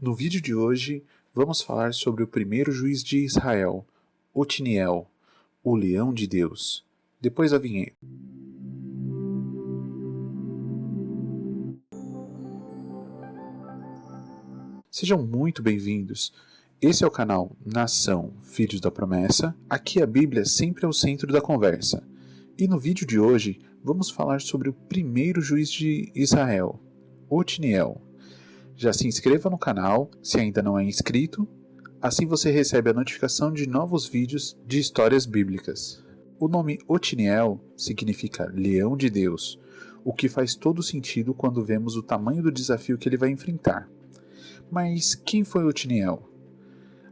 No vídeo de hoje, vamos falar sobre o primeiro juiz de Israel, Otiniel, o leão de Deus. Depois da vinheta. Sejam muito bem-vindos. Esse é o canal Nação Filhos da Promessa. Aqui a Bíblia sempre é o centro da conversa. E no vídeo de hoje, vamos falar sobre o primeiro juiz de Israel, Otiniel. Já se inscreva no canal, se ainda não é inscrito, assim você recebe a notificação de novos vídeos de histórias bíblicas. O nome Otiniel significa Leão de Deus, o que faz todo sentido quando vemos o tamanho do desafio que ele vai enfrentar. Mas quem foi Otiniel?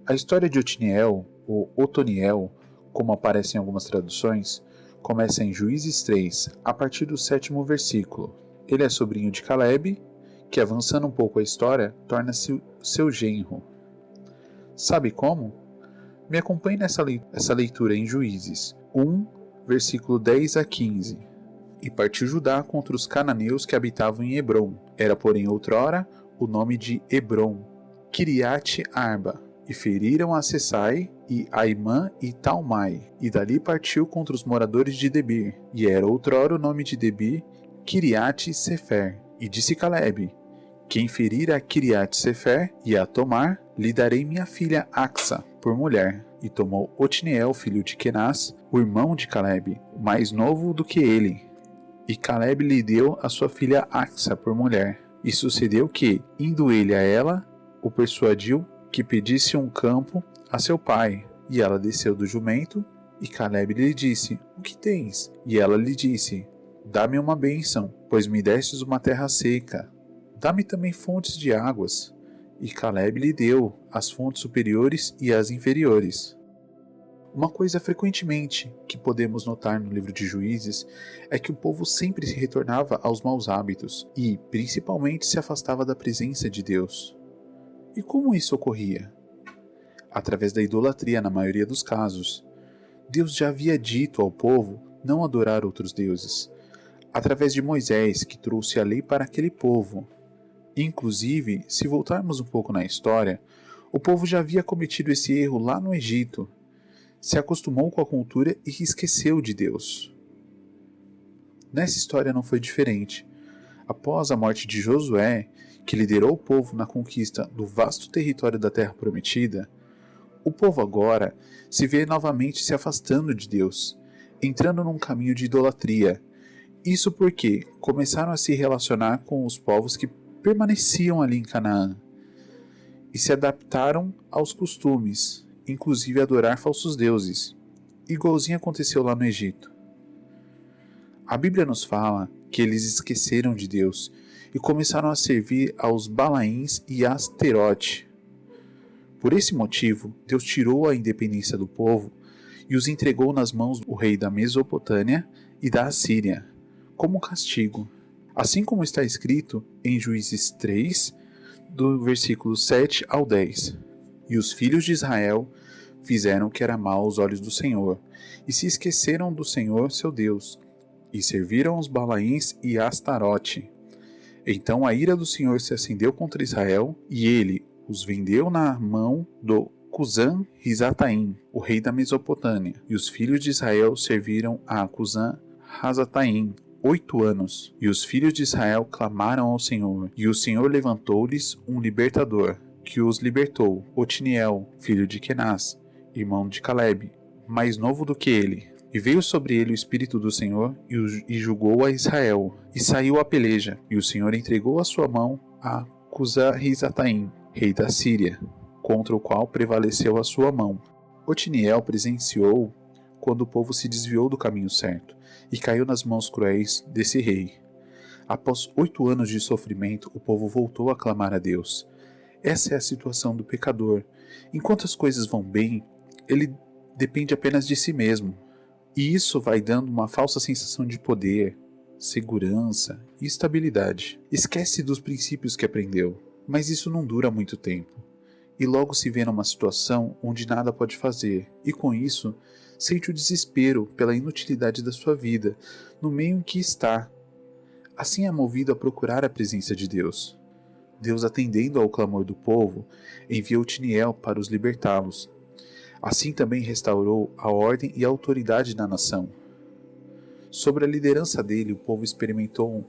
A história de Otiniel, ou Otoniel, como aparece em algumas traduções, começa em Juízes 3, a partir do 7º versículo. Ele é sobrinho de Caleb, que avançando um pouco a história, torna-se seu genro. Sabe como? Me acompanhe nessa leitura em Juízes 1, versículo 10 a 15. E partiu Judá contra os cananeus que habitavam em Hebrom. Era, porém, outrora o nome de Hebrom, Kiriate Arba. E feriram a Sesai, e Aimã e Talmai. E dali partiu contra os moradores de Debir. E era outrora o nome de Debir, Kiriate Sefer. E disse Caleb: quem ferir a Kiriate Sefer e a tomar, lhe darei minha filha Axa por mulher. E tomou Otiniel, filho de Kenaz, o irmão de Caleb, mais novo do que ele. E Caleb lhe deu a sua filha Axa por mulher. E sucedeu que, indo ele a ela, o persuadiu que pedisse um campo a seu pai. E ela desceu do jumento, e Caleb lhe disse: o que tens? E ela lhe disse: dá-me uma bênção, pois me destes uma terra seca. Dá-me também fontes de águas. E Caleb lhe deu as fontes superiores e as inferiores. Uma coisa frequentemente que podemos notar no livro de Juízes é que o povo sempre se retornava aos maus hábitos e, principalmente, se afastava da presença de Deus. E como isso ocorria? Através da idolatria, na maioria dos casos. Deus já havia dito ao povo não adorar outros deuses, através de Moisés, que trouxe a lei para aquele povo. Inclusive, se voltarmos um pouco na história, o povo já havia cometido esse erro lá no Egito, se acostumou com a cultura e esqueceu de Deus. Nessa história não foi diferente. Após a morte de Josué, que liderou o povo na conquista do vasto território da Terra Prometida, o povo agora se vê novamente se afastando de Deus, entrando num caminho de idolatria. Isso porque começaram a se relacionar com os povos que permaneciam ali em Canaã e se adaptaram aos costumes, inclusive adorar falsos deuses, igualzinho aconteceu lá no Egito. A Bíblia nos fala que eles esqueceram de Deus e começaram a servir aos Balaíns e Asterote. Por esse motivo, Deus tirou a independência do povo e os entregou nas mãos do rei da Mesopotâmia e da Assíria, como castigo. Assim como está escrito em Juízes 3, do versículo 7 ao 10. E os filhos de Israel fizeram o que era mal aos olhos do Senhor, e se esqueceram do Senhor seu Deus, e serviram os Balaíns e Astarote. Então a ira do Senhor se acendeu contra Israel, e ele os vendeu na mão do Cusã-Risataim, o rei da Mesopotâmia. E os filhos de Israel serviram a Cusã-Risataim 8 anos. E os filhos de Israel clamaram ao Senhor, e o Senhor levantou-lhes um libertador, que os libertou, Otiniel, filho de Kenaz, irmão de Caleb, mais novo do que ele. E veio sobre ele o Espírito do Senhor, e julgou a Israel, e saiu a peleja, e o Senhor entregou a sua mão a Cusã-Risataim, rei da Síria, contra o qual prevaleceu a sua mão. Otiniel presenciou quando o povo se desviou do caminho certo, e caiu nas mãos cruéis desse rei. Após 8 anos de sofrimento, o povo voltou a clamar a Deus. Essa é a situação do pecador. Enquanto as coisas vão bem, ele depende apenas de si mesmo. E isso vai dando uma falsa sensação de poder, segurança e estabilidade. Esquece dos princípios que aprendeu, mas isso não dura muito tempo. E logo se vê numa situação onde nada pode fazer, e com isso, sente o desespero pela inutilidade da sua vida, no meio em que está. Assim é movido a procurar a presença de Deus. Deus, atendendo ao clamor do povo, enviou Otiniel para os libertá-los. Assim também restaurou a ordem e a autoridade na nação. Sob a liderança dele, o povo experimentou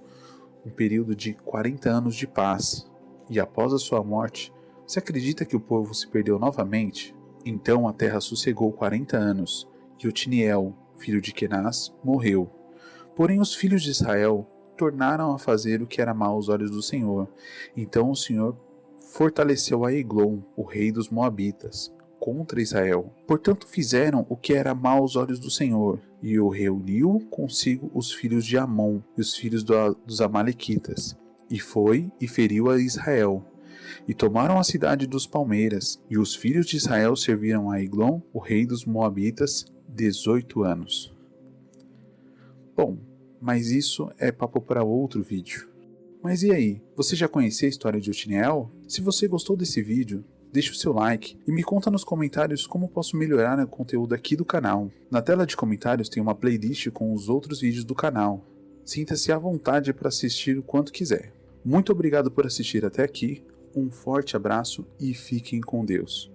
um período de 40 anos de paz, e após a sua morte, se acredita que o povo se perdeu novamente? Então a terra sossegou 40 anos, e Otiniel, filho de Kenaz, morreu. Porém os filhos de Israel tornaram a fazer o que era mau aos olhos do Senhor. Então o Senhor fortaleceu a Eglon, o rei dos Moabitas, contra Israel. Portanto fizeram o que era mau aos olhos do Senhor, e o reuniu consigo os filhos de Amon e os filhos dos Amalequitas, e foi e feriu a Israel. E tomaram a cidade dos palmeiras, e os filhos de Israel serviram a Eglon, o rei dos Moabitas, 18 anos. Bom, mas isso é papo para outro vídeo. Mas e aí, você já conhecia a história de Otiniel? Se você gostou desse vídeo, deixe o seu like e me conta nos comentários como posso melhorar o conteúdo aqui do canal. Na tela de comentários tem uma playlist com os outros vídeos do canal. Sinta-se à vontade para assistir o quanto quiser. Muito obrigado por assistir até aqui, um forte abraço e fiquem com Deus.